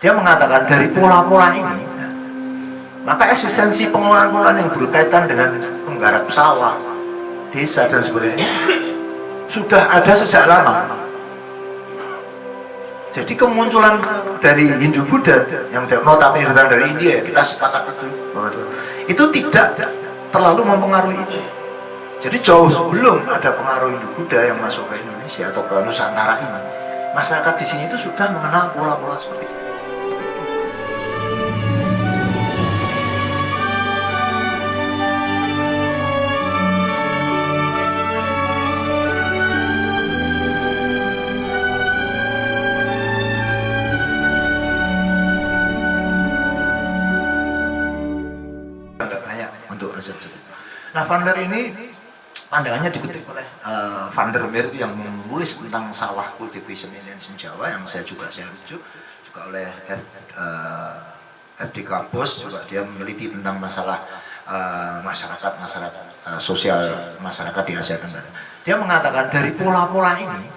Dia mengatakan dari pola-pola ini, maka eksistensi pengelolaan-pengelolaan yang berkaitan dengan menggarap sawah, desa dan sebagainya sudah ada sejak lama. Jadi kemunculan dari Hindu Buddha yang notabene datang dari India, kita sepakat itu tidak terlalu mempengaruhi itu. Jadi jauh sebelum ada pengaruh Hindu Buddha yang masuk ke Indonesia atau ke Nusantara ini, masyarakat di sini itu sudah mengenal pola-pola seperti itu. Nah, Van der ini pandangannya dikutip oleh Van der Meer yang menulis tentang sawah cultivation in ancient Jawa, yang saya rujuk juga oleh FDK Bos, juga dia meneliti tentang masalah masyarakat sosial masyarakat di Asia Tenggara. Dia mengatakan dari pola-pola ini,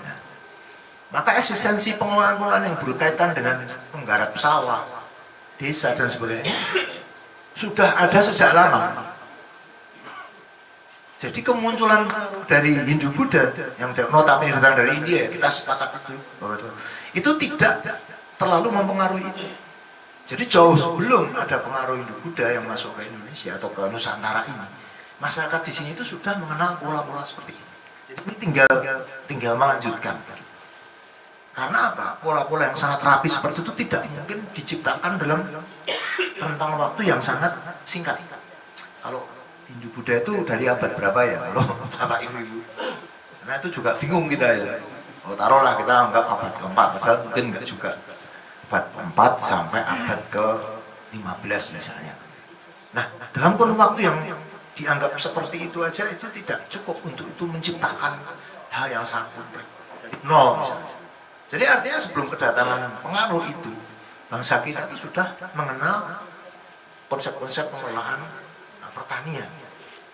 maka eksistensi pengelolaan-pengelolaan yang berkaitan dengan menggarap sawah, desa dan sebagainya sudah ada sejak lama. Jadi kemunculan dari Hindu Buddha yang notabene datang dari India, kita sepakat itu tidak terlalu mempengaruhi itu. Jadi jauh sebelum ada pengaruh Hindu Buddha yang masuk ke Indonesia atau ke Nusantara ini, masyarakat di sini itu sudah mengenal pola-pola seperti ini. Jadi ini tinggal melanjutkan. Karena apa? Pola-pola yang sangat rapi seperti itu tidak mungkin diciptakan dalam rentang waktu yang sangat singkat. Kalau Hindu Buddha itu dari abad berapa ya? Kalau Bapak Ibu, karena itu juga bingung kita ya. Oh, taruhlah kita anggap abad ke-4, padahal mungkin enggak juga. Abad ke-4 sampai abad ke-15 misalnya. Nah, dalam kurun waktu yang dianggap seperti itu aja itu tidak cukup untuk itu menciptakan hal yang sangat sampai dari nol misalnya. Jadi artinya sebelum kedatangan pengaruh itu, bangsa kita itu sudah mengenal konsep-konsep pengelolaan pertanian.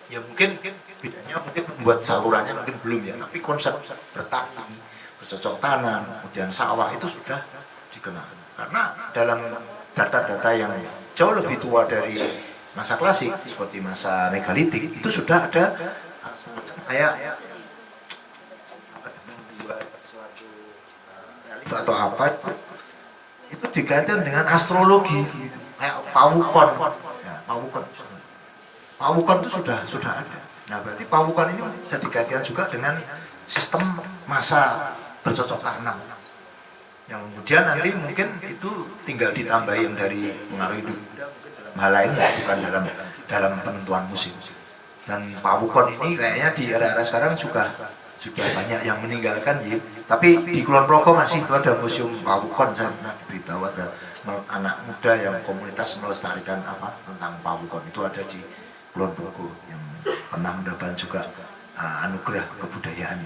Ya mungkin bedanya mungkin membuat salurannya mungkin belum ya, tapi konsep bertani, bercocok tanam, kemudian sawah itu sudah dikenal. Karena dalam data-data yang jauh lebih tua dari masa klasik seperti masa megalitik itu sudah ada kayak membuat suatu relief atau apa itu dikaitkan dengan astrologi, kayak pawukon. Ya, pawukan itu sudah ada. Nah, berarti pawukan ini bisa dikaitkan juga dengan sistem masa bercocok tanam. Yang kemudian nanti mungkin itu tinggal ditambah yang dari pengaruh hidup hal lainnya, bukan dalam penentuan musim. Dan pawukan ini kayaknya di era-era sekarang juga sudah banyak yang meninggalkan ya. Tapi di Kulon Progo masih itu ada museum pawukan, saya pernah diberitahu ada anak muda yang komunitas melestarikan tentang pawukan itu ada di Kulon Progo yang pernah mendapat juga anugerah kebudayaan.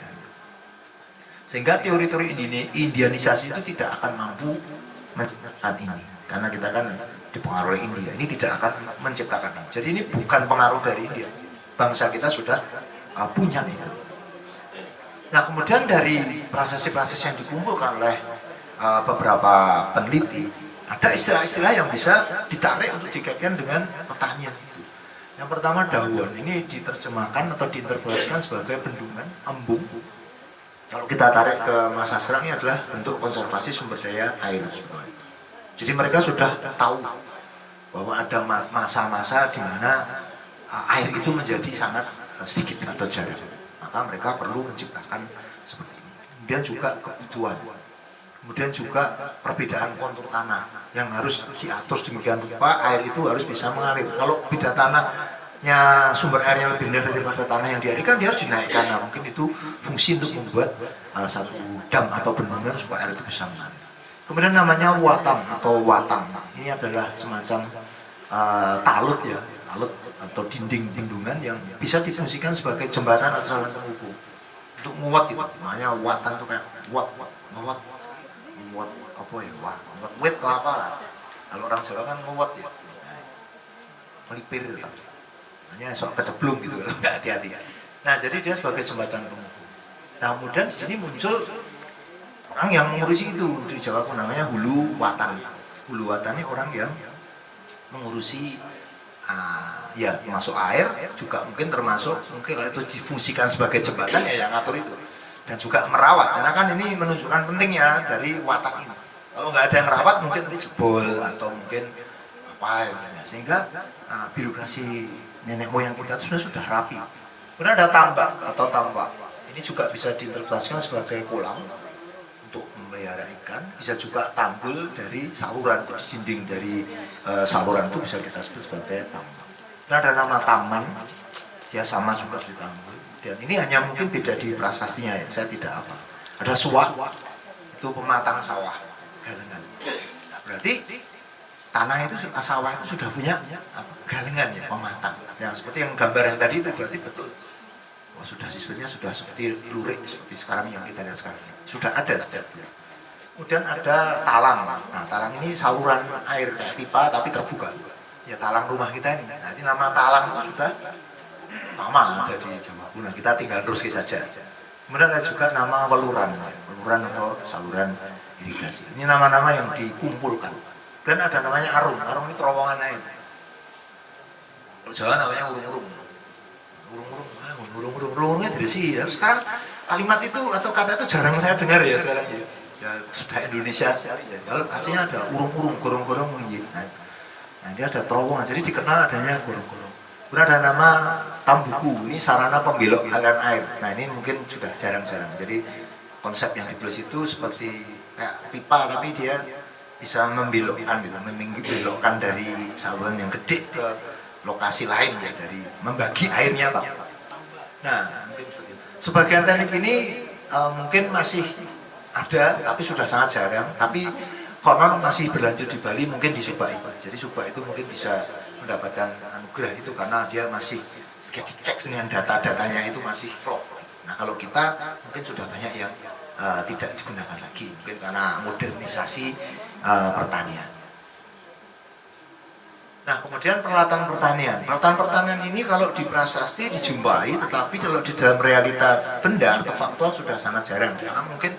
Sehingga teori-teori Indianisasi itu tidak akan mampu menciptakan ini, karena kita kan dipengaruhi India. Ini tidak akan menciptakan ini. Jadi ini bukan pengaruh dari India. Bangsa kita sudah punya itu. Nah, kemudian dari prasasti-prasasti yang dikumpulkan oleh beberapa peneliti, ada istilah-istilah yang bisa ditarik untuk dikaitkan dengan pertanian. Yang pertama dawon, ini diterjemahkan atau diinterpretasikan sebagai bendungan, embung. Kalau kita tarik ke masa sekarang ini adalah bentuk konservasi sumber daya air. Jadi mereka sudah tahu bahwa ada masa-masa di mana air itu menjadi sangat sedikit atau jarang. Maka mereka perlu menciptakan seperti ini. Kemudian juga kebutuhan. Kemudian juga perbedaan kontur tanah yang harus diatur sedemikian rupa, air itu harus bisa mengalir. Kalau beda tanahnya, sumber airnya lebih rendah daripada tanah yang diairkan, dia harus dinaikkan. Nah, mungkin itu fungsi untuk membuat satu dam atau bendungan supaya air itu bisa mengalir. Kemudian namanya watan atau watang. Ini adalah semacam talut ya, talut atau dinding bendungan yang bisa difungsikan sebagai jembatan atau saluran penghubung. Untuk nguat itu, namanya watan itu kayak nguat apa ya, nguat wet atau apa lah. Kalau orang Jawa kan nguat ya, melipir gitu. Hanya sok keceblung gitu kalau nggak hati-hati. Nah, jadi dia sebagai jembatan penghubung. Nah, kemudian di sini muncul orang yang mengurusi itu di Jawa namanya hulu watan. hulu watani orang yang mengurusi ya masuk air, juga mungkin termasuk mungkin itu difungsikan sebagai jembatan ya yang ngatur itu, dan juga merawat, karena kan ini menunjukkan pentingnya dari watak ini. Kalau nggak ada yang merawat mungkin nanti jebol atau mungkin apa ya, sehingga birokrasi nenek moyang kita itu sudah rapi. Kemudian ada tambak atau tambak, ini juga bisa diinterpretasikan sebagai kolam untuk memelihara ikan, bisa juga tanggul dari saluran, jadi dinding dari saluran itu bisa kita sebut sebagai tambak. Dan ada nama taman, dia sama juga di tanggul, dan ini hanya mungkin beda di prasastinya ya, saya tidak apa. Ada suwak, itu pematang sawah, galengan. Nah, berarti tanah itu, sawah itu sudah punya galengan ya, pematang. Yang seperti yang gambar yang tadi itu berarti betul. Oh, sudah sistemnya sudah seperti lurik, seperti sekarang yang kita lihat sekarang. Sudah ada sejak dulu. Kemudian ada talang. Nah, talang ini saluran air kayak pipa tapi terbuka. Ya talang rumah kita ini. Nah, ini nama talang itu sudah lama ada di Jawa Kuna. Kita tinggal teruskan saja. Kemudian ada juga nama weluran, weluran atau saluran irigasi. Ini nama-nama yang dikumpulkan. Dan ada namanya arum. Arum ini terowongan air. Kalau Jawa namanya urung-urung. Urung-urungnya dari sini. Sekarang kalimat itu atau kata itu jarang saya dengar ya sekarang ya. Ya sudah Indonesia sekali ya. Kalau aslinya ada urung-urung, gorong-gorong. Nah, dia ada terowongan, jadi dikenal adanya gorong-gorong. Kemudian ada nama tambuku, ini sarana pembelok aliran air. Nah, ini mungkin sudah jarang-jarang. Jadi konsep yang ditulis itu seperti kayak pipa, tapi dia bisa membelokkan gitu, membelokkan dari saluran yang gede ke lokasi lain ya, dari membagi airnya Pak. Nah, mungkin sebagian teknik ini mungkin masih ada, tapi sudah sangat jarang. Tapi konon masih berlanjut di Bali, mungkin di Subak itu. Jadi Subak itu mungkin bisa mendapatkan anugerah itu karena dia masih dicek dengan data-datanya itu masih klop. Nah, kalau kita mungkin sudah banyak yang tidak digunakan lagi, mungkin karena modernisasi pertanian. Nah, kemudian peralatan pertanian. Peralatan pertanian ini kalau di prasasti dijumpai, tetapi kalau di dalam realita benda atau faktual sudah sangat jarang. Karena mungkin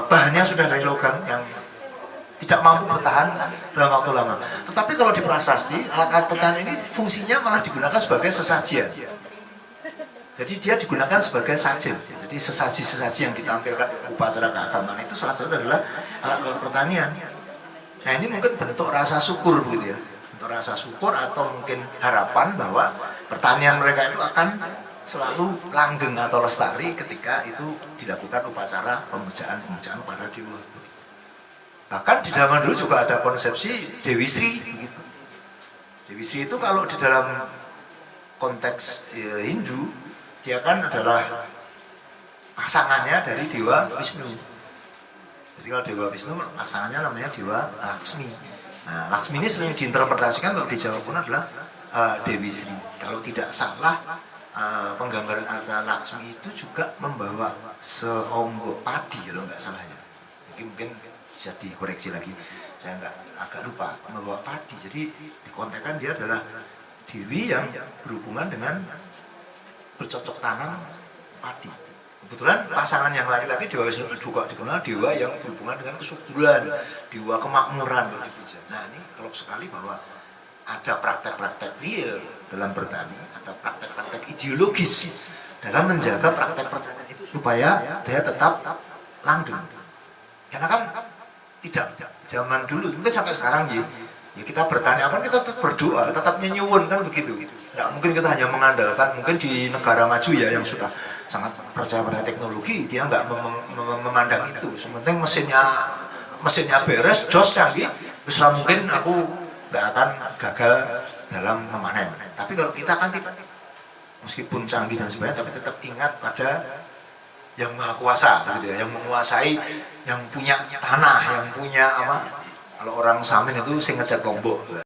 bahannya sudah dari logam yang tidak mampu bertahan dalam waktu lama. Tetapi kalau di prasasti, alat-alat pertanian ini fungsinya malah digunakan sebagai sesajian. Jadi dia digunakan sebagai sajen. Jadi sesaji-sesaji yang ditampilkan upacara keagamaan itu salah satu adalah alat-alat pertanian. Nah, ini mungkin bentuk rasa syukur begitu ya, bentuk rasa syukur atau mungkin harapan bahwa pertanian mereka itu akan selalu langgeng atau lestari ketika itu dilakukan upacara pemujaan pada dewa. Bahkan di zaman dulu juga ada konsepsi Dewi Sri begitu. Dewi Sri itu kalau di dalam konteks Hindu dia kan adalah pasangannya dari Dewa Wisnu. Jadi kalau Dewa Wisnu pasangannya namanya Dewa Laksmi. Nah, Laksmi ini sering diinterpretasikan kalau di Jawa pun adalah Dewi Sri. Kalau tidak salah penggambaran arca Laksmi itu juga membawa seonggok padi kalau nggak salah ya. Mungkin bisa dikoreksi lagi. Saya agak lupa, membawa padi. Jadi dikontekskan dia adalah dewi yang berhubungan dengan bercocok tanam padi. Kebetulan pasangan yang laki-laki Dewa Wisnu itu juga dikenal dewa yang berhubungan dengan kesuburan, dewa kemakmuran. Nah, ini kalau sekali bahwa ada praktek-praktek real dalam bertani, ada praktek-praktek ideologis dalam menjaga praktek pertanian itu supaya dia tetap langgeng. Karena kan tidak zaman dulu, mungkin sampai sekarang ya kita bertani apa kita tetap berdoa, tetap nyuwun kan begitu. Tidak mungkin kita hanya mengandalkan, mungkin di negara maju ya yang sudah sangat percaya pada teknologi, dia nggak memandang itu. Sementing mesinnya beres, jos canggih, bisa mungkin aku nggak akan gagal dalam memanen. Tapi kalau kita kan tidak, meskipun canggih dan sebagainya, tapi tetap ingat pada yang maha kuasa, gitu ya, yang menguasai, yang punya tanah, yang punya apa? Kalau orang Samin itu sing ngecat Lombok,